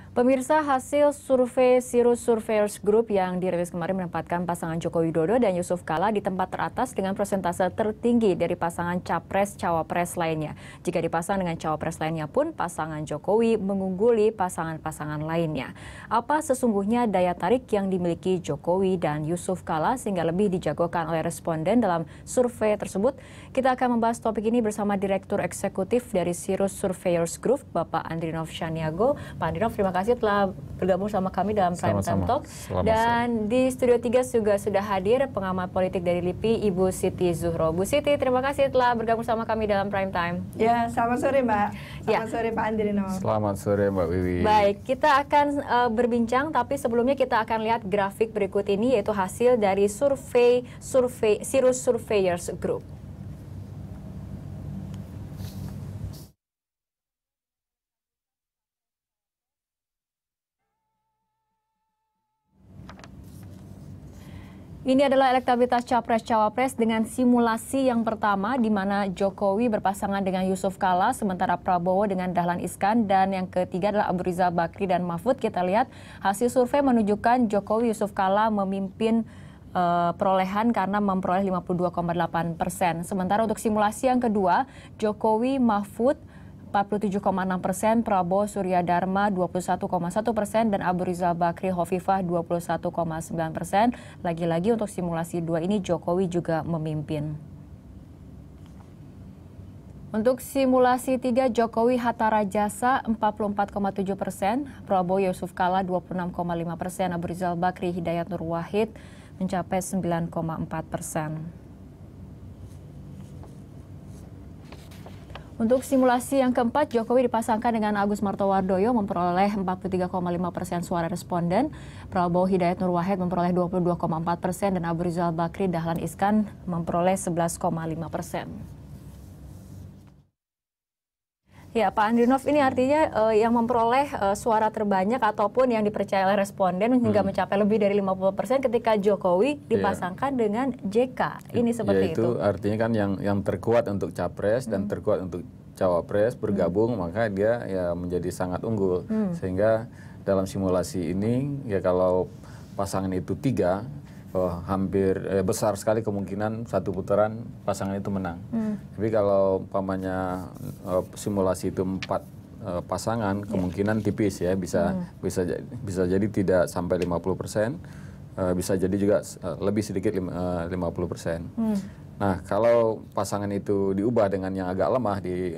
Pemirsa, hasil survei Sirus Surveyors Group yang dirilis kemarin menempatkan pasangan Joko Widodo dan Yusuf Kala di tempat teratas dengan persentase tertinggi dari pasangan Capres-Cawapres lainnya. Jika dipasang dengan Cawapres lainnya pun, pasangan Jokowi mengungguli pasangan-pasangan lainnya. Apa sesungguhnya daya tarik yang dimiliki Jokowi dan Yusuf Kala sehingga lebih dijagokan oleh responden dalam survei tersebut? Kita akan membahas topik ini bersama Direktur Eksekutif dari Sirus Surveyors Group, Bapak Andrinov Chaniago. Pak Andrinov, terima kasih telah bergabung sama kami dalam Prime Time Talk. Dan di Studio 3 juga sudah hadir pengamat politik dari LIPI, Ibu Siti Zuhro. Bu Siti, terima kasih telah bergabung sama kami dalam Prime Time. Ya, selamat sore Mbak. Selamat sore Pak Andrinov. Selamat sore Mbak Wiwi. Baik, kita akan berbincang, tapi sebelumnya kita akan lihat grafik berikut ini, yaitu hasil dari survei Sirus Surveyors Group. Ini adalah elektabilitas Capres-Cawapres dengan simulasi yang pertama di mana Jokowi berpasangan dengan Yusuf Kala, sementara Prabowo dengan Dahlan Iskan, dan yang ketiga adalah Abu Rizal Bakri dan Mahfud. Kita lihat hasil survei menunjukkan Jokowi Yusuf Kala memimpin perolehan karena memperoleh 52,8%. Sementara untuk simulasi yang kedua, Jokowi Mahfud 47,6%, Prabowo Surya Dharma 21,1%, dan Abu Rizal Bakri Hovifah 21,9%. Lagi-lagi untuk simulasi 2 ini Jokowi juga memimpin. Untuk simulasi 3, Jokowi Hatta Rajasa 44,7%, Prabowo Yusuf Kala 26,5%, Abu Rizal Bakri Hidayat Nur Wahid mencapai 9,4%. Untuk simulasi yang keempat, Jokowi dipasangkan dengan Agus Martowardoyo memperoleh 43,5% suara responden, Prabowo Hidayat Nur Wahid memperoleh 22,4%, dan Abu Rizal Bakri Dahlan Iskan memperoleh 11,5%. Ya, Pak Andrinov, ini artinya yang memperoleh suara terbanyak ataupun yang dipercaya oleh responden hingga mencapai lebih dari 50% ketika Jokowi dipasangkan dengan JK. Ini seperti itu. Artinya kan yang terkuat untuk Capres dan terkuat untuk Cawapres bergabung, maka dia ya menjadi sangat unggul. Sehingga dalam simulasi ini ya kalau pasangan itu 3, hampir besar sekali kemungkinan satu putaran pasangan itu menang. Tapi kalau umpamanya simulasi itu 4 pasangan, kemungkinan tipis ya, bisa jadi tidak sampai 50%, bisa jadi juga lebih sedikit 50%. Nah, kalau pasangan itu diubah dengan yang agak lemah di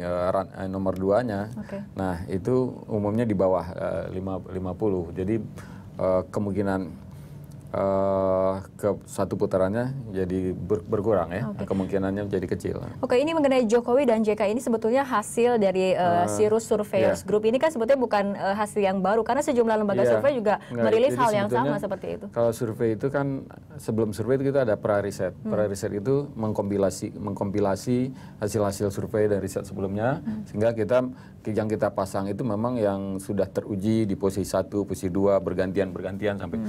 nomor 2-nya, nah itu umumnya di bawah 50. Jadi kemungkinan ke satu putarannya jadi berkurang ya, kemungkinannya menjadi kecil. Oke, ini mengenai Jokowi dan JK ini sebetulnya hasil dari Sirus Surveyors Group. Ini kan sebetulnya bukan hasil yang baru, karena sejumlah lembaga survei juga merilis hal yang sama seperti itu. Kalau survei itu kan, sebelum survei itu kita ada pra-riset. Pra-riset itu mengkompilasi hasil-hasil survei dari riset sebelumnya, sehingga yang kita pasang itu memang yang sudah teruji di posisi 1, posisi 2, bergantian sampai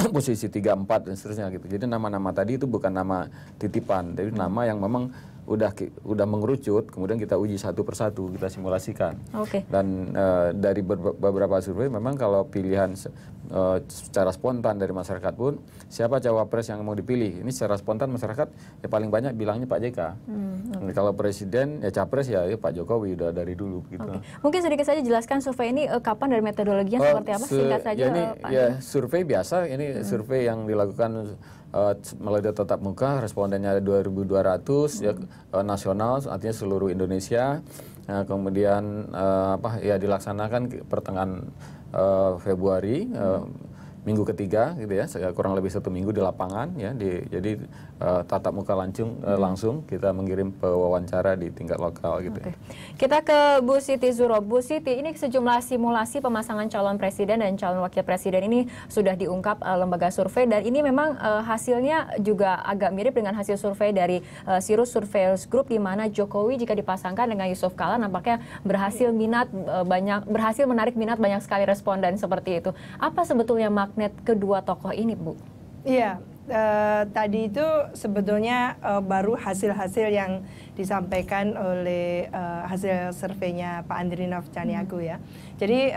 posisi 3, 4 dan seterusnya gitu. Jadi nama-nama tadi itu bukan nama titipan, tapi nama yang memang udah mengerucut, kemudian kita uji satu persatu, kita simulasikan. Dan dari beberapa survei memang kalau pilihan secara spontan dari masyarakat pun, siapa cawapres yang mau dipilih, ini secara spontan masyarakat ya paling banyak bilangnya Pak JK. Kalau presiden ya capres ya Pak Jokowi udah dari dulu gitu. Mungkin sedikit saja jelaskan survei ini kapan dan metodologinya seperti apa, singkat saja. Ya survei biasa, ini survei yang dilakukan melalui tatap muka, respondennya ada 2.200 ya, nasional, artinya seluruh Indonesia. Nah, kemudian dilaksanakan pertengahan Februari, minggu ketiga gitu ya, kurang lebih 1 minggu di lapangan ya, jadi tatap muka langsung kita mengirim pewawancara di tingkat lokal gitu. Kita ke Bu Siti Zuhro. Bu Siti, ini sejumlah simulasi pemasangan calon presiden dan calon wakil presiden ini sudah diungkap lembaga survei, dan ini memang hasilnya juga agak mirip dengan hasil survei dari Sirus Surveyors Group, di mana Jokowi jika dipasangkan dengan Yusuf Kala nampaknya berhasil menarik minat banyak sekali responden seperti itu. Apa sebetulnya magnet kedua tokoh ini, Bu? Iya, tadi itu sebetulnya baru hasil-hasil yang disampaikan oleh hasil surveinya Pak Andrinov Caniago ya. Jadi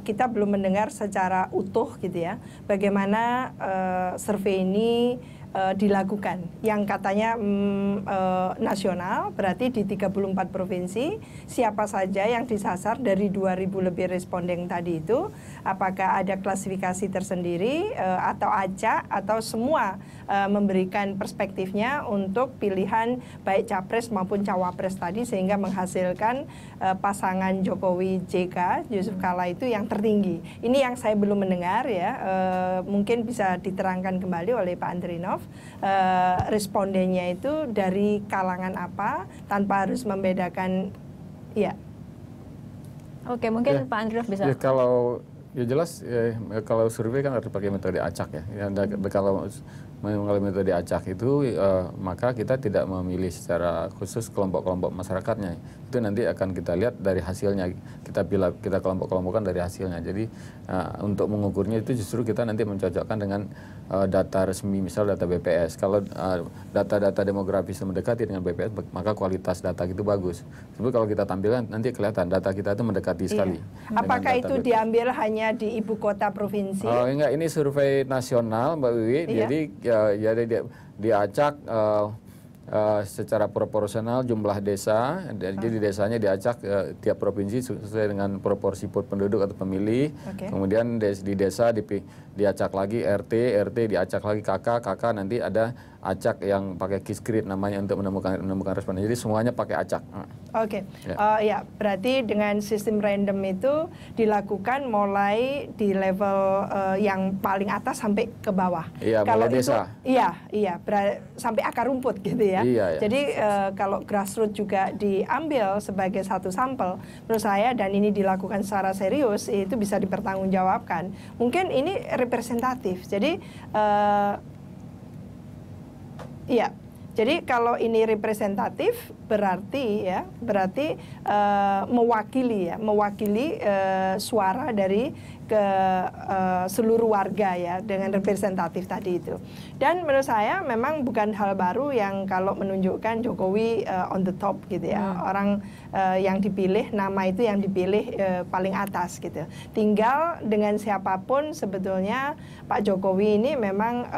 kita belum mendengar secara utuh gitu ya, bagaimana survei ini dilakukan, yang katanya nasional, berarti di 34 provinsi, siapa saja yang disasar dari 2.000 lebih responden tadi itu, apakah ada klasifikasi tersendiri atau acak, atau semua memberikan perspektifnya untuk pilihan baik capres maupun cawapres tadi, sehingga menghasilkan pasangan Jokowi JK, Yusuf Kala itu yang tertinggi. Ini yang saya belum mendengar ya, mungkin bisa diterangkan kembali oleh Pak Andrinov. Respondennya itu dari kalangan apa tanpa harus membedakan ya. Oke, mungkin Pak Andrinov bisa. Ya, kalau ya jelas kalau survei kan harus pakai metode acak ya. Kalau mengalami metode acak itu maka kita tidak memilih secara khusus kelompok-kelompok masyarakatnya. Itu nanti akan kita lihat dari hasilnya. Kita kelompok-kelompokkan dari hasilnya. Jadi untuk mengukurnya itu justru kita nanti mencocokkan dengan data resmi, misal data BPS. Kalau data-data demografis mendekati dengan BPS, maka kualitas data itu bagus. Tapi kalau kita tampilkan nanti kelihatan data kita itu mendekati sekali. Apakah itu BPS diambil hanya di ibu kota provinsi? Oh enggak, ini survei nasional Mbak Wiwi. Jadi diacak secara proporsional jumlah desa. Jadi desanya diacak tiap provinsi sesuai dengan proporsi penduduk atau pemilih. Kemudian di desa diacak lagi RT diacak lagi KK nanti ada acak yang pakai Qiskrit namanya untuk menemukan responden. Jadi semuanya pakai acak. Ya, berarti dengan sistem random itu dilakukan mulai di level yang paling atas sampai ke bawah. Iya, kalau desa. Iya, sampai akar rumput gitu ya. Iya. Jadi kalau grassroots juga diambil sebagai satu sampel, menurut saya, dan ini dilakukan secara serius, itu bisa dipertanggungjawabkan. Mungkin ini representatif. Jadi iya, jadi kalau ini representatif berarti mewakili suara dari seluruh warga ya, dengan representatif tadi itu. Dan menurut saya memang bukan hal baru yang kalau menunjukkan Jokowi on the top gitu ya, orang yang dipilih, nama itu yang dipilih paling atas gitu. Tinggal dengan siapapun sebetulnya Pak Jokowi ini memang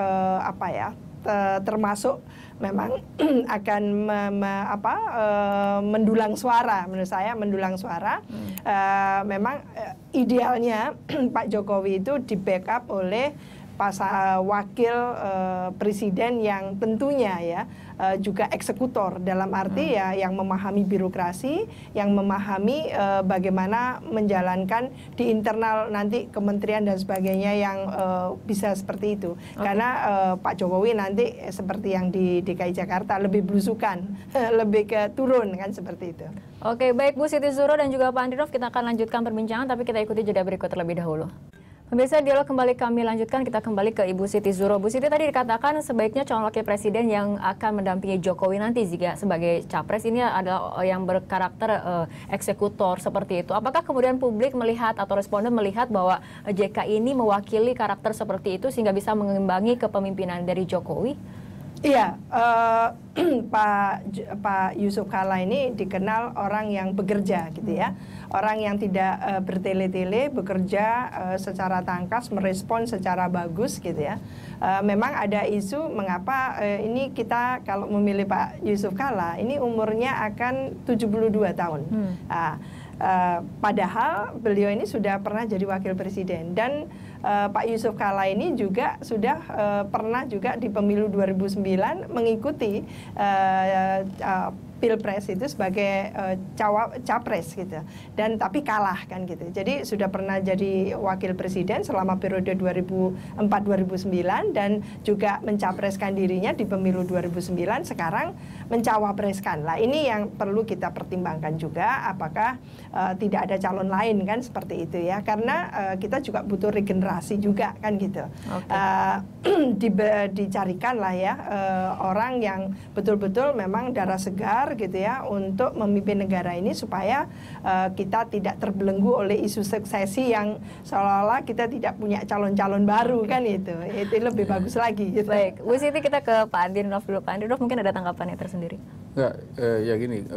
termasuk memang akan mendulang suara. Menurut saya mendulang suara. Memang idealnya Pak Jokowi itu di backup oleh wakil presiden yang tentunya ya juga eksekutor, dalam arti ya yang memahami birokrasi, yang memahami bagaimana menjalankan di internal nanti kementerian dan sebagainya yang bisa seperti itu. Karena Pak Jokowi nanti seperti yang di DKI Jakarta lebih belusukan, lebih ke turun kan, seperti itu. Oke, baik Bu Siti Zuhro dan juga Pak Andrinov, kita akan lanjutkan perbincangan, tapi kita ikuti jeda berikut terlebih dahulu. Pemirsa, dialog kembali kami lanjutkan, kita kembali ke Ibu Siti Zuhro. Bu Siti, tadi dikatakan sebaiknya calon wakil presiden yang akan mendampingi Jokowi nanti jika sebagai capres ini adalah yang berkarakter eksekutor seperti itu. Apakah kemudian publik melihat atau responden melihat bahwa JK ini mewakili karakter seperti itu sehingga bisa mengimbangi kepemimpinan dari Jokowi? Iya, Pak Yusuf Kala ini dikenal orang yang bekerja gitu ya, orang yang tidak bertele-tele, bekerja secara tangkas, merespon secara bagus gitu ya. Memang ada isu mengapa ini kita kalau memilih Pak Yusuf Kala ini umurnya akan 72 tahun. Padahal beliau ini sudah pernah jadi wakil presiden, dan Pak Yusuf Kala ini juga sudah pernah juga di pemilu 2009 mengikuti pilpres itu sebagai capres gitu, dan tapi kalah kan gitu. Jadi sudah pernah jadi wakil presiden selama periode 2004-2009 dan juga mencapreskan dirinya di pemilu 2009, sekarang mencawapreskan. Lah ini yang perlu kita pertimbangkan juga, apakah tidak ada calon lain kan, seperti itu ya, karena kita juga butuh regenerasi juga kan gitu. Dicarikan lah ya orang yang betul-betul memang darah segar gitu ya untuk memimpin negara ini, supaya kita tidak terbelenggu oleh isu suksesi yang seolah-olah kita tidak punya calon-calon baru kan, itu lebih bagus lagi gitu. Baik, Bu Siti, kita ke Pak Andrinov dulu. Pak Andrinov mungkin ada tanggapannya tersendiri. Enggak, ya gini,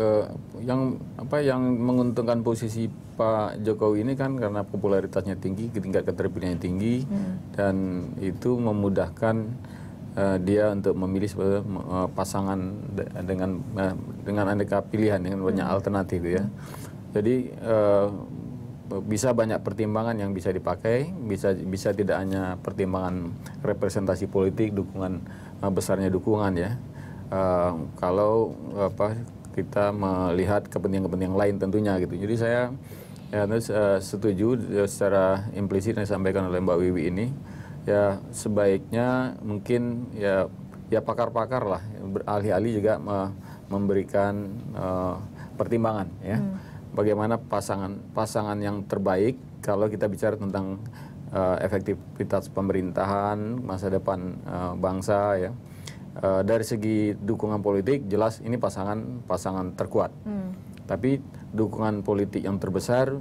yang menguntungkan posisi Pak Jokowi ini kan karena popularitasnya tinggi, tingkat keterpilihannya tinggi, dan itu memudahkan dia untuk memilih pasangan dengan aneka pilihan, dengan banyak alternatif ya. Jadi bisa banyak pertimbangan yang bisa dipakai, bisa tidak hanya pertimbangan representasi politik, dukungan besarnya dukungan ya. Kalau kita melihat kepentingan-kepentingan lain tentunya gitu. Jadi saya setuju secara implisit yang disampaikan oleh Mbak Wiwi ini, ya sebaiknya mungkin ya pakar-pakar lah, ahli-ahli juga memberikan pertimbangan ya. Bagaimana pasangan yang terbaik kalau kita bicara tentang efektivitas pemerintahan, masa depan bangsa ya. Dari segi dukungan politik jelas ini pasangan terkuat. Tapi dukungan politik yang terbesar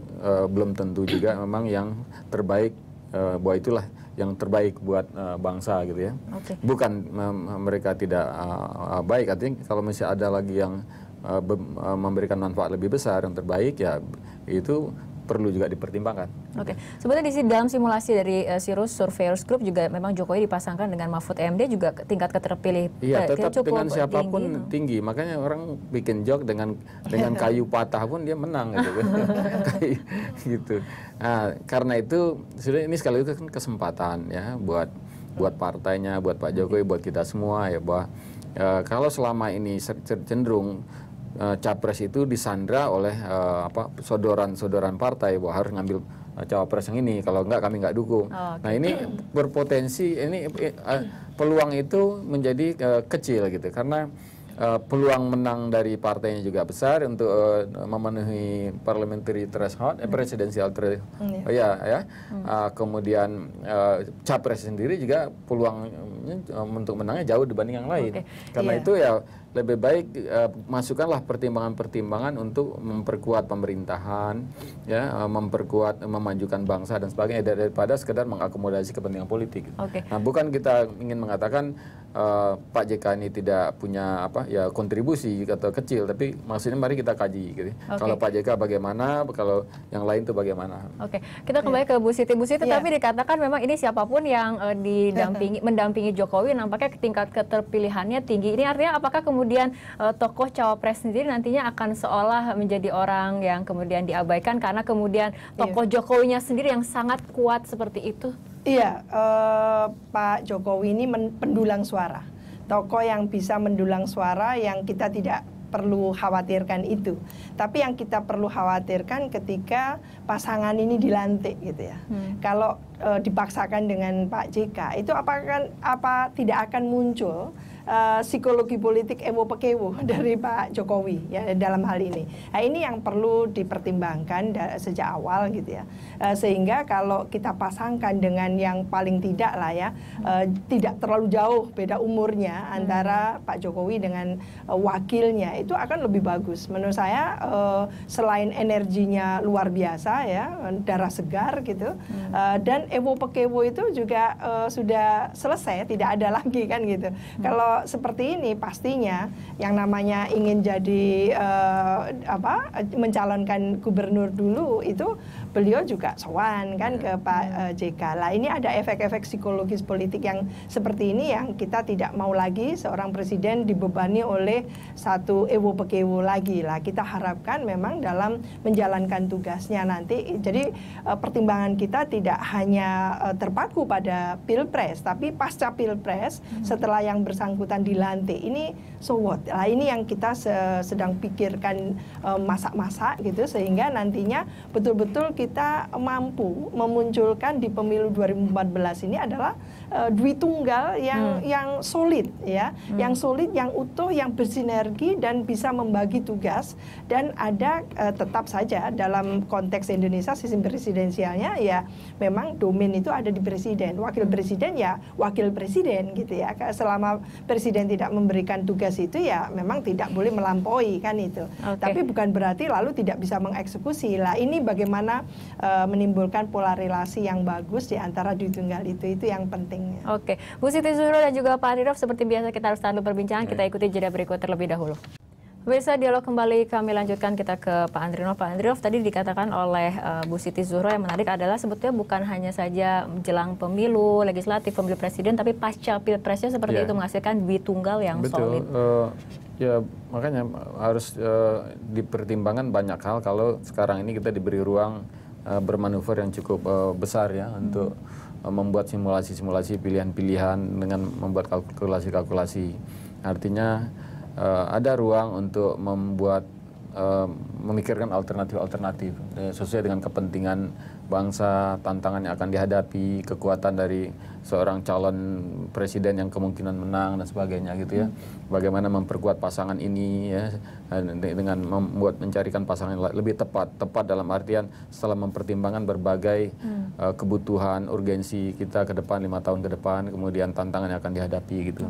belum tentu juga memang yang terbaik, bahwa itulah yang terbaik buat bangsa gitu ya. Bukan mereka tidak baik, artinya kalau misalnya ada lagi yang memberikan manfaat lebih besar yang terbaik ya itu perlu juga dipertimbangkan. Oke, sebenarnya dalam simulasi dari Sirus Surveyors Group juga memang Jokowi dipasangkan dengan Mahfud MD juga tingkat keterpilih. Iya, tetap dengan siapapun tinggi. Makanya orang bikin joke dengan kayu patah pun dia menang gitu. Gitu. Nah, karena itu sudah ini sekali itu kan kesempatan ya buat partainya, buat Pak Jokowi, buat kita semua ya, bahwa kalau selama ini cenderung capres itu disandra oleh sodoran partai bahwa harus ngambil cawapres yang ini, kalau enggak kami enggak dukung. Nah ini berpotensi peluang itu menjadi kecil gitu karena peluang menang dari partainya juga besar untuk memenuhi parliamentary threshold, presidential threshold. Kemudian capres sendiri juga peluang untuk menangnya jauh dibanding yang lain. Karena itu ya lebih baik masukkanlah pertimbangan-pertimbangan untuk memperkuat pemerintahan, ya, memajukan bangsa dan sebagainya daripada sekedar mengakomodasi kepentingan politik. Nah, bukan kita ingin mengatakan Pak JK ini tidak punya kontribusi atau kecil, tapi maksudnya mari kita kaji gitu. Kalau Pak JK bagaimana, kalau yang lain itu bagaimana. Kita kembali ke Bu Siti. Bu Siti, tapi dikatakan memang ini siapapun yang mendampingi Jokowi nampaknya tingkat keterpilihannya tinggi. Ini artinya apakah kemudian tokoh cawapres sendiri nantinya akan seolah menjadi orang yang kemudian diabaikan karena kemudian tokoh Jokowinya sendiri yang sangat kuat seperti itu? Iya, Pak Jokowi ini pendulang suara. Tokoh yang bisa mendulang suara yang kita tidak perlu khawatirkan itu. Tapi yang kita perlu khawatirkan ketika pasangan ini dilantik gitu ya. Kalau dipaksakan dengan Pak JK, itu apa tidak akan muncul psikologi politik ewo pekewo dari Pak Jokowi ya dalam hal ini. Nah, ini yang perlu dipertimbangkan sejak awal gitu ya. Sehingga kalau kita pasangkan dengan yang paling tidak lah ya, tidak terlalu jauh beda umurnya antara Pak Jokowi dengan wakilnya, itu akan lebih bagus. Menurut saya selain energinya luar biasa ya, darah segar gitu, dan ewo pekewo itu juga sudah selesai, tidak ada lagi kan gitu. Kalau seperti ini pastinya yang namanya ingin jadi mencalonkan gubernur dulu itu beliau juga sowan kan ke Pak JK. Lah ini ada efek-efek psikologis politik yang seperti ini yang kita tidak mau lagi seorang presiden dibebani oleh satu ewo pekewo lagi lah. Kita harapkan memang dalam menjalankan tugasnya nanti, jadi pertimbangan kita tidak hanya terpaku pada pilpres, tapi pasca pilpres setelah yang bersangkutan dilantik ini so what? Nah, ini yang kita sedang pikirkan masak-masak gitu, sehingga nantinya betul-betul kita mampu memunculkan di pemilu 2014 ini adalah dwi tunggal yang solid ya, yang solid, yang utuh, yang bersinergi dan bisa membagi tugas, dan ada tetap saja dalam konteks Indonesia sistem presidensialnya ya memang domain itu ada di presiden, wakil presiden ya wakil presiden gitu ya. Selama presiden tidak memberikan tugas itu ya memang tidak boleh melampaui kan itu. Tapi bukan berarti lalu tidak bisa mengeksekusi. Lah ini bagaimana menimbulkan polarisasi yang bagus di antara dui tunggal itu yang penting. Bu Siti Zuhro dan juga Pak Anirov, seperti biasa kita harus tahan dulu perbincangan. Kita ikuti jeda berikut terlebih dahulu. Pemirsa, dialog kembali kami lanjutkan, kita ke Pak Andrinov. Pak Andrinov, tadi dikatakan oleh Bu Siti Zuhro yang menarik adalah sebetulnya bukan hanya saja jelang pemilu legislatif, pemilu presiden, tapi pasca pilpresnya seperti itu menghasilkan duit tunggal yang solid. Ya makanya harus dipertimbangkan banyak hal kalau sekarang ini kita diberi ruang bermanuver yang cukup besar ya untuk membuat simulasi-simulasi pilihan-pilihan dengan membuat kalkulasi-kalkulasi. Artinya ada ruang untuk memikirkan alternatif-alternatif sesuai dengan kepentingan bangsa, tantangan yang akan dihadapi, kekuatan dari seorang calon presiden yang kemungkinan menang dan sebagainya gitu ya. Bagaimana memperkuat pasangan ini ya dengan mencarikan pasangan yang lebih tepat dalam artian setelah mempertimbangkan berbagai kebutuhan, urgensi kita ke depan 5 tahun ke depan, kemudian tantangan yang akan dihadapi gitu.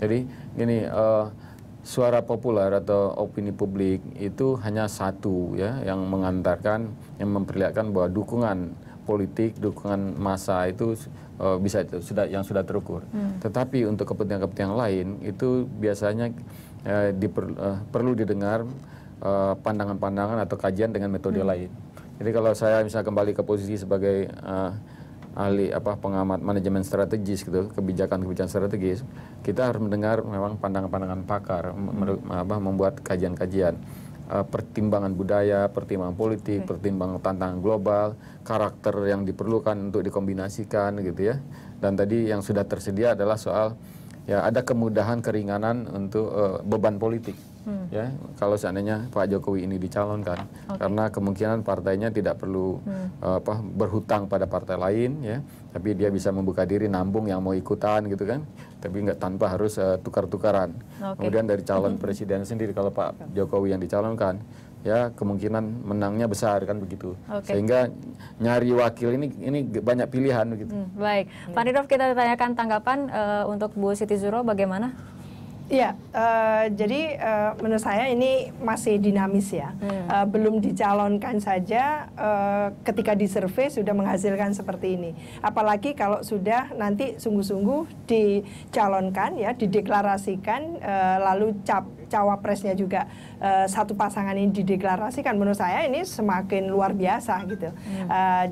Jadi gini, suara populer atau opini publik itu hanya satu ya yang mengantarkan, yang memperlihatkan bahwa dukungan politik, dukungan massa itu sudah terukur. Tetapi untuk kepentingan-kepentingan lain itu biasanya perlu didengar pandangan-pandangan atau kajian dengan metode lain. Jadi kalau saya misalnya kembali ke posisi sebagai ahli pengamat manajemen strategis gitu, kebijakan strategis, kita harus mendengar memang pandangan-pandangan pakar, membuat kajian-kajian, pertimbangan budaya, pertimbangan politik, pertimbangan tantangan global, karakter yang diperlukan untuk dikombinasikan gitu ya. Dan tadi yang sudah tersedia adalah soal ya ada kemudahan, keringanan untuk beban politik. Ya, kalau seandainya Pak Jokowi ini dicalonkan, karena kemungkinan partainya tidak perlu berhutang pada partai lain, ya, tapi dia bisa membuka diri nambung yang mau ikutan gitu kan, tapi nggak tanpa harus tukar-tukaran. Kemudian dari calon presiden sendiri, kalau Pak Jokowi yang dicalonkan, ya kemungkinan menangnya besar kan begitu. Sehingga nyari wakil ini banyak pilihan begitu. Baik, Pak Andrinov, kita tanyakan tanggapan untuk Bu Siti Zuhro bagaimana? Iya, jadi menurut saya ini masih dinamis ya. Belum dicalonkan saja ketika disurvei sudah menghasilkan seperti ini. Apalagi kalau sudah nanti sungguh-sungguh dicalonkan ya, dideklarasikan, lalu cawapresnya juga satu pasangan ini dideklarasikan. Menurut saya ini semakin luar biasa gitu.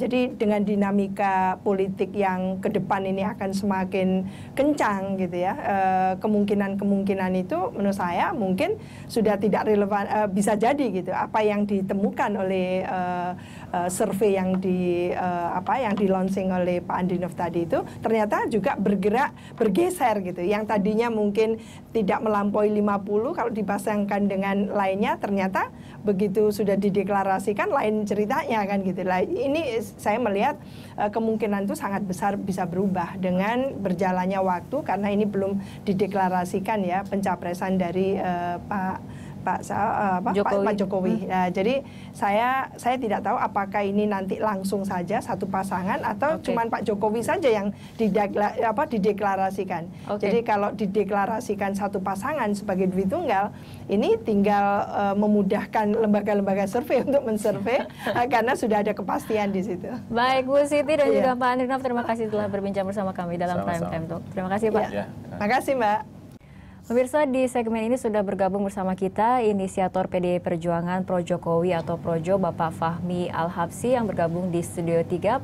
Jadi dengan dinamika politik yang ke depan ini akan semakin kencang gitu ya. Kemungkinan itu menurut saya mungkin sudah tidak relevan, bisa jadi gitu. Apa yang ditemukan oleh survei yang di launching oleh Pak Andrinov tadi itu ternyata juga bergeser gitu. Yang tadinya mungkin tidak melampaui 50, kalau dipasangkan dengan lainnya ternyata begitu sudah dideklarasikan lain ceritanya kan gitu. Ini saya melihat kemungkinan itu sangat besar bisa berubah dengan berjalannya waktu, karena ini belum dideklarasikan ya pencapresan dari Pak Jokowi. Nah, jadi saya tidak tahu apakah ini nanti langsung saja satu pasangan atau cuman Pak Jokowi saja yang dideklarasikan. Jadi kalau dideklarasikan satu pasangan sebagai duit tunggal, ini tinggal memudahkan lembaga-lembaga survei untuk mensurvei karena sudah ada kepastian di situ. Baik, Bu Siti dan juga Pak Andrinov, terima kasih telah berbincang bersama kami dalam Prime Time Talk. Terima kasih, Pak. Terima kasih, Mbak. Pemirsa, di segmen ini sudah bergabung bersama kita inisiator PDI Perjuangan Pro Jokowi atau Projo, Bapak Fahmi Al-Habsyi yang bergabung di Studio 3.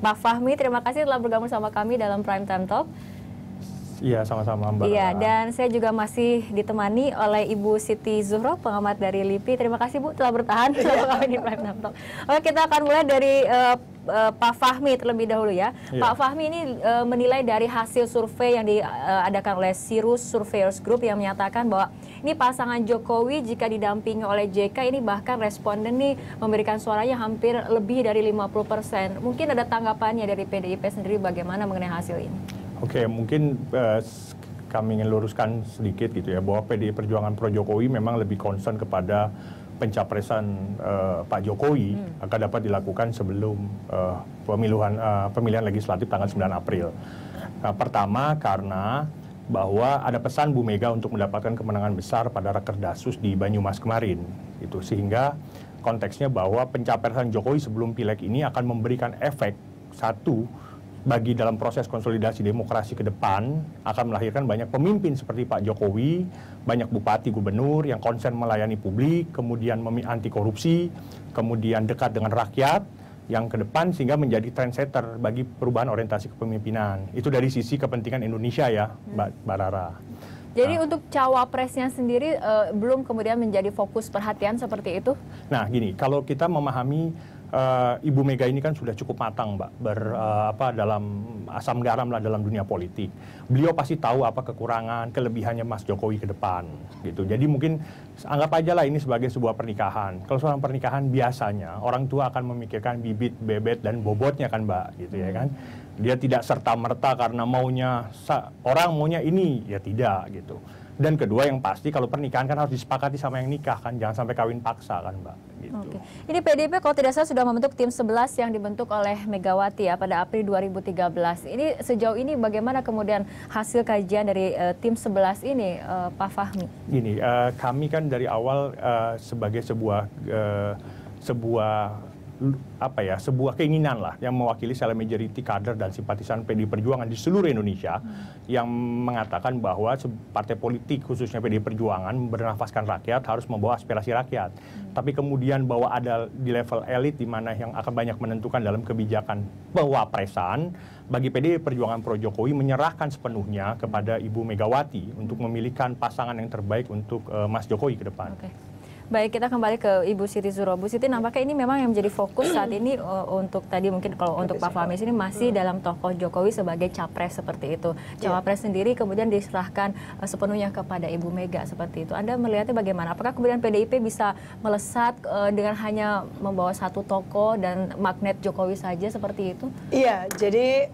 Pak Fahmi, terima kasih telah bergabung sama kami dalam Prime Time Talk. Iya, sama-sama Mbak. Iya, dan saya juga masih ditemani oleh Ibu Siti Zuhro, pengamat dari LIPI. Terima kasih Bu telah bertahan bersama kami di Prime Time Talk. Oke, kita akan mulai dari Pak Fahmi terlebih dahulu ya. Pak Fahmi ini menilai dari hasil survei yang diadakan oleh Sirus Surveyors Group yang menyatakan bahwa ini pasangan Jokowi jika didampingi oleh JK ini bahkan responden nih memberikan suaranya hampir lebih dari 50%. Mungkin ada tanggapannya dari PDIP sendiri bagaimana mengenai hasil ini? Oke, mungkin kami ingin luruskan sedikit gitu ya, bahwa PDI Perjuangan Pro Jokowi memang lebih concern kepada pencapresan Pak Jokowi akan dapat dilakukan sebelum pemilihan legislatif tanggal 9 April. Pertama karena bahwa ada pesan Bu Mega untuk mendapatkan kemenangan besar pada Rakerdasus di Banyumas kemarin. Itu sehingga konteksnya bahwa pencapresan Jokowi sebelum pileg ini akan memberikan efek satu bagi dalam proses konsolidasi demokrasi ke depan akan melahirkan banyak pemimpin seperti Pak Jokowi, banyak bupati gubernur yang konsen melayani publik, kemudian anti korupsi, kemudian dekat dengan rakyat yang ke depan sehingga menjadi trendsetter bagi perubahan orientasi kepemimpinan. Itu dari sisi kepentingan Indonesia ya, Mbak Rara. Jadi untuk cawapresnya sendiri belum kemudian menjadi fokus perhatian seperti itu? Nah gini, kalau kita memahami Ibu Mega ini kan sudah cukup matang, Mbak, dalam asam garam lah dalam dunia politik. Beliau pasti tahu apa kekurangan, kelebihannya Mas Jokowi ke depan, gitu. Jadi mungkin anggap aja lah ini sebagai sebuah pernikahan. Kalau seorang pernikahan biasanya orang tua akan memikirkan bibit, bebet, dan bobotnya kan, Mbak, gitu ya kan. Dia tidak serta-merta karena orang maunya ini, ya tidak, gitu. Dan kedua yang pasti kalau pernikahan kan harus disepakati sama yang nikah kan, jangan sampai kawin paksa kan, Mbak. Gitu. Oke. Ini PDIP kalau tidak salah sudah membentuk tim 11 yang dibentuk oleh Megawati ya pada April 2013. Ini sejauh ini bagaimana kemudian hasil kajian dari tim 11 ini, Pak Fahmi? Gini, kami kan dari awal sebagai sebuah keinginan lah yang mewakili silent majority kader dan simpatisan PDI Perjuangan di seluruh Indonesia yang mengatakan bahwa partai politik khususnya PDI Perjuangan bernafaskan rakyat harus membawa aspirasi rakyat. Tapi kemudian bahwa ada di level elit di mana yang akan banyak menentukan dalam kebijakan pewapresan, bagi PDI Perjuangan Pro Jokowi menyerahkan sepenuhnya kepada Ibu Megawati untuk memilihkan pasangan yang terbaik untuk Mas Jokowi ke depan. Okay. Baik, kita kembali ke Ibu Siti Zuhro. Bu Siti, nampaknya ini memang yang menjadi fokus saat ini untuk tadi mungkin kalau untuk Pak Fahmi ini masih dalam tokoh Jokowi sebagai capres seperti itu. Cawapres sendiri kemudian diserahkan sepenuhnya kepada Ibu Mega seperti itu. Anda melihatnya bagaimana? Apakah kemudian PDIP bisa melesat dengan hanya membawa satu tokoh dan magnet Jokowi saja seperti itu? Iya, jadi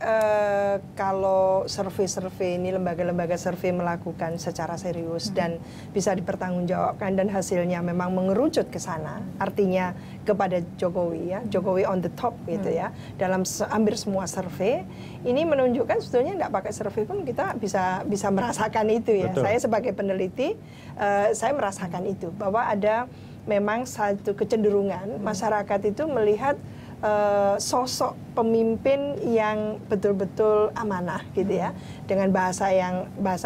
kalau survei-survei ini lembaga-lembaga survei melakukan secara serius dan bisa dipertanggungjawabkan dan hasilnya memang mengerucut ke sana, artinya kepada Jokowi ya, Jokowi on the top gitu ya. Dalam hampir semua survei ini menunjukkan sebetulnya tidak pakai survei pun kita bisa merasakan itu ya. Betul. Saya sebagai peneliti saya merasakan itu bahwa ada memang satu kecenderungan masyarakat itu melihat sosok pemimpin yang betul-betul amanah gitu ya, dengan bahasa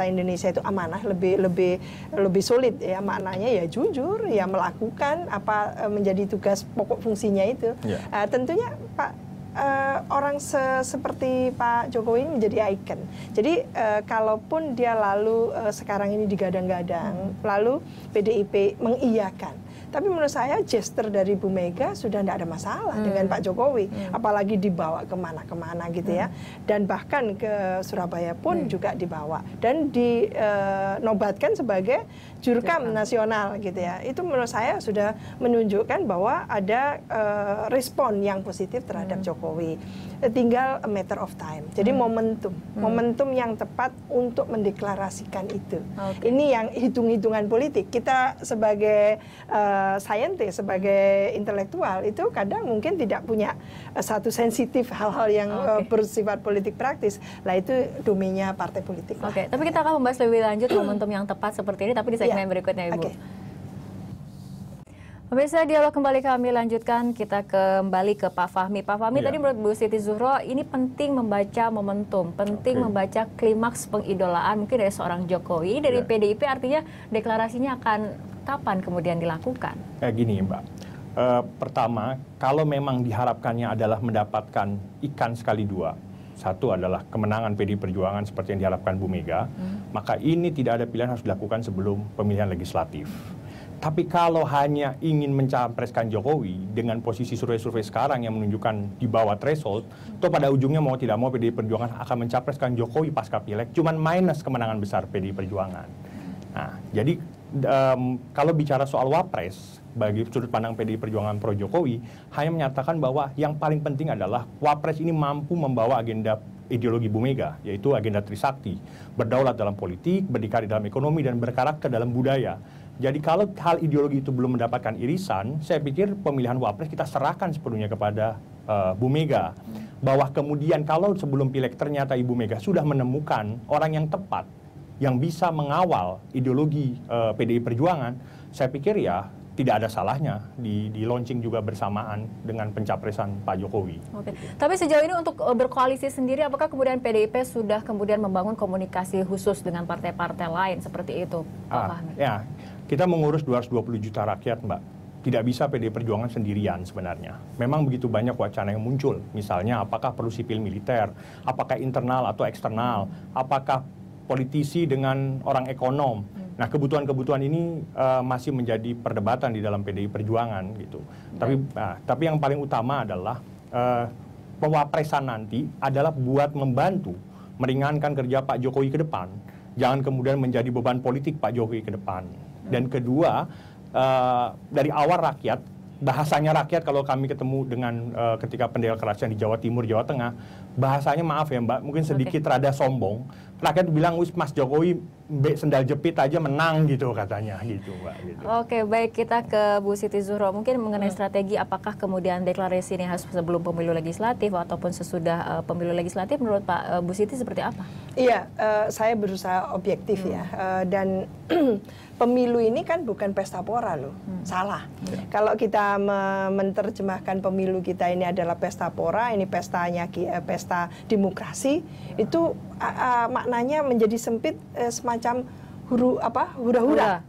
Indonesia itu amanah lebih sulit ya, maknanya ya jujur ya, melakukan apa menjadi tugas pokok fungsinya itu. Tentunya Pak orang seperti Pak Jokowi ini menjadi ikon. Jadi kalaupun dia lalu sekarang ini digadang-gadang, lalu PDIP mengiyakan. Tapi menurut saya gesture dari Bu Mega sudah tidak ada masalah dengan Pak Jokowi, apalagi dibawa kemana-kemana gitu ya, dan bahkan ke Surabaya pun juga dibawa dan dinobatkan sebagai jurkam nasional gitu ya. Itu menurut saya sudah menunjukkan bahwa ada respon yang positif terhadap Jokowi. Tinggal a matter of time. Jadi momentum yang tepat untuk mendeklarasikan itu. Ini yang hitung-hitungan politik. Kita sebagai saintis, sebagai intelektual itu kadang mungkin tidak punya satu sensitif hal-hal yang bersifat politik praktis. Lah itu domainnya partai politik. Oke, tapi kita akan membahas lebih lanjut momentum yang tepat seperti ini, tapi di segmen berikutnya, Ibu. Pemirsa, dialog kembali kami lanjutkan, kita kembali ke Pak Fahmi. Pak Fahmi, tadi menurut Bu Siti Zuhro, ini penting membaca momentum, penting membaca klimaks pengidolaan mungkin dari seorang Jokowi, dari PDIP, artinya deklarasinya akan kapan kemudian dilakukan? Gini Mbak, pertama, kalau memang diharapkannya adalah mendapatkan ikan sekali dua, satu adalah kemenangan PDI Perjuangan seperti yang diharapkan Bu Mega, maka ini tidak ada pilihan harus dilakukan sebelum pemilihan legislatif. Tapi kalau hanya ingin mencapreskan Jokowi dengan posisi survei-survei sekarang yang menunjukkan di bawah threshold, toh pada ujungnya mau tidak mau PDI Perjuangan akan mencapreskan Jokowi pasca pileg, cuman minus kemenangan besar PDI Perjuangan. Nah, jadi kalau bicara soal wapres, bagi sudut pandang PDI Perjuangan Pro Jokowi, hanya menyatakan bahwa yang paling penting adalah wapres ini mampu membawa agenda ideologi Bu Mega, yaitu agenda Trisakti, berdaulat dalam politik, berdikari dalam ekonomi, dan berkarakter dalam budaya. Jadi kalau hal ideologi itu belum mendapatkan irisan, saya pikir pemilihan wapres kita serahkan sepenuhnya kepada Bu Mega. Bahwa kemudian kalau sebelum pileg ternyata Ibu Mega sudah menemukan orang yang tepat, yang bisa mengawal ideologi PDI Perjuangan, saya pikir ya tidak ada salahnya di launching juga bersamaan dengan pencapresan Pak Jokowi. Oke. Tapi sejauh ini untuk berkoalisi sendiri, apakah kemudian PDIP sudah kemudian membangun komunikasi khusus dengan partai-partai lain seperti itu, Pak Fahmi? Ya, kita mengurus 220 juta rakyat, Mbak. Tidak bisa PDI Perjuangan sendirian sebenarnya. Memang begitu banyak wacana yang muncul. Misalnya, apakah perlu sipil militer, apakah internal atau eksternal, apakah politisi dengan orang ekonom. Nah, kebutuhan-kebutuhan ini masih menjadi perdebatan di dalam PDI Perjuangan gitu. Tapi yang paling utama adalah pewapresan nanti adalah buat membantu meringankan kerja Pak Jokowi ke depan. Jangan kemudian menjadi beban politik Pak Jokowi ke depan. Dan kedua, dari awal rakyat, bahasanya rakyat kalau kami ketemu dengan ketika pendeklarasian di Jawa Timur, Jawa Tengah, bahasanya maaf ya Mbak, mungkin sedikit rada sombong. Rakyat bilang, wis Mas Jokowi sendal jepit aja menang gitu katanya gitu Mbak. Gitu. Oke, baik, kita ke Bu Siti Zuhro. Mungkin mengenai strategi apakah kemudian deklarasi ini harus sebelum pemilu legislatif ataupun sesudah pemilu legislatif, menurut Pak Bu Siti seperti apa? Iya, saya berusaha objektif ya. Dan pemilu ini kan bukan pesta pora loh, salah. Kalau kita menerjemahkan pemilu kita ini adalah pesta pora, ini pestanya pesta demokrasi, itu maknanya menjadi sempit, semacam hura-hura.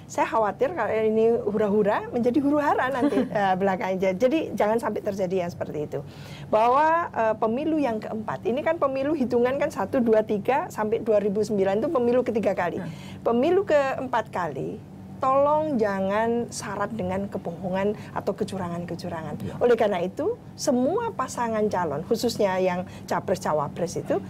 Saya khawatir kalau ini hura-hura menjadi huru-hara nanti belakangnya. Jadi jangan sampai terjadi yang seperti itu. Bahwa pemilu yang keempat, ini kan pemilu hitungan kan 1, 2, 3 sampai 2009 itu pemilu ketiga kali. Pemilu keempat kali, tolong jangan syarat dengan kebohongan atau kecurangan-kecurangan. Oleh karena itu, semua pasangan calon, khususnya yang capres-cawapres itu,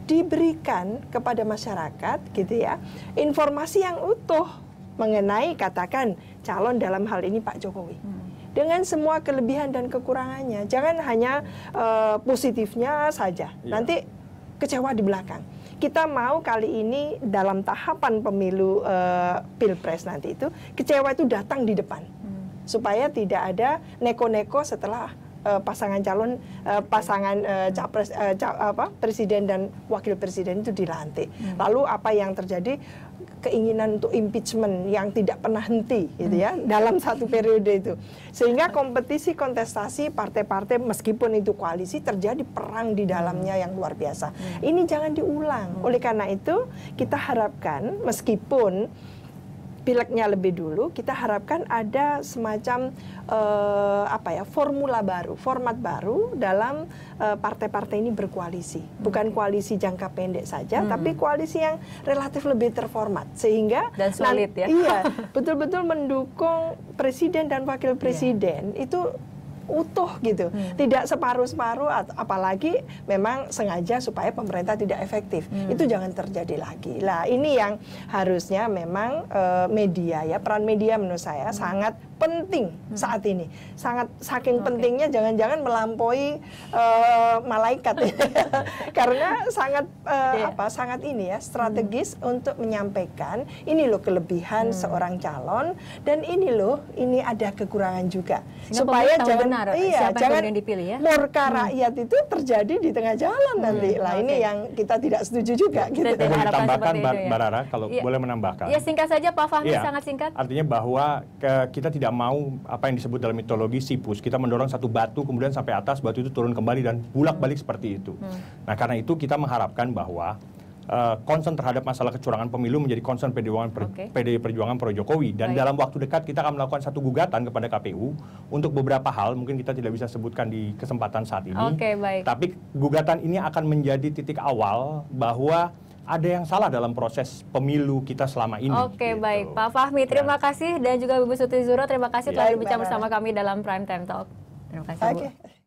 diberikan kepada masyarakat gitu ya, informasi yang utuh mengenai katakan calon dalam hal ini Pak Jokowi. Dengan semua kelebihan dan kekurangannya. Jangan hanya positifnya saja. Nanti kecewa di belakang. Kita mau kali ini dalam tahapan pemilu Pilpres nanti itu, kecewa itu datang di depan. Supaya tidak ada neko-neko setelah pasangan calon, capres, presiden dan wakil presiden itu dilantik. Lalu apa yang terjadi? Keinginan untuk impeachment yang tidak pernah henti gitu ya dalam satu periode itu, sehingga kompetisi kontestasi partai-partai meskipun itu koalisi terjadi perang di dalamnya yang luar biasa. Ini jangan diulang. Oleh karena itu kita harapkan meskipun pileknya lebih dulu, kita harapkan ada semacam formula baru, format baru dalam partai-partai ini berkoalisi. Bukan koalisi jangka pendek saja, tapi koalisi yang relatif lebih terformat. Sehingga dan solid ya. Iya, betul-betul mendukung presiden dan wakil presiden itu utuh gitu, tidak separuh-separuh, apalagi memang sengaja supaya pemerintah tidak efektif. Itu jangan terjadi lagi. Lah ini yang harusnya memang media ya, peran media menurut saya sangat penting saat ini. Saking pentingnya jangan-jangan melampaui malaikat karena sangat sangat ini ya strategis untuk menyampaikan ini loh kelebihan seorang calon dan ini loh ini ada kekurangan juga. Supaya jangan jangan dipilih ya. Murka rakyat itu terjadi di tengah jalan nanti. Lah ini yang kita tidak setuju juga gitu. Boleh ditambahkan Mbak Rara kalau boleh menambahkan. Ya singkat saja Pak Fahmi, sangat singkat. Artinya bahwa kita tidak mau apa yang disebut dalam mitologi Sisyphus, kita mendorong satu batu kemudian sampai atas, batu itu turun kembali dan bulak-balik seperti itu. Nah karena itu kita mengharapkan bahwa concern terhadap masalah kecurangan pemilu menjadi concern PDI Perjuangan pro Jokowi, dan dalam waktu dekat kita akan melakukan satu gugatan kepada KPU untuk beberapa hal, mungkin kita tidak bisa sebutkan di kesempatan saat ini. Tapi gugatan ini akan menjadi titik awal bahwa ada yang salah dalam proses pemilu kita selama ini. Baik. Pak Fahmi, terima kasih, dan juga Bu Siti Zuhro, terima kasih telah berbincang bersama kami dalam Prime Time Talk. Terima kasih Bu.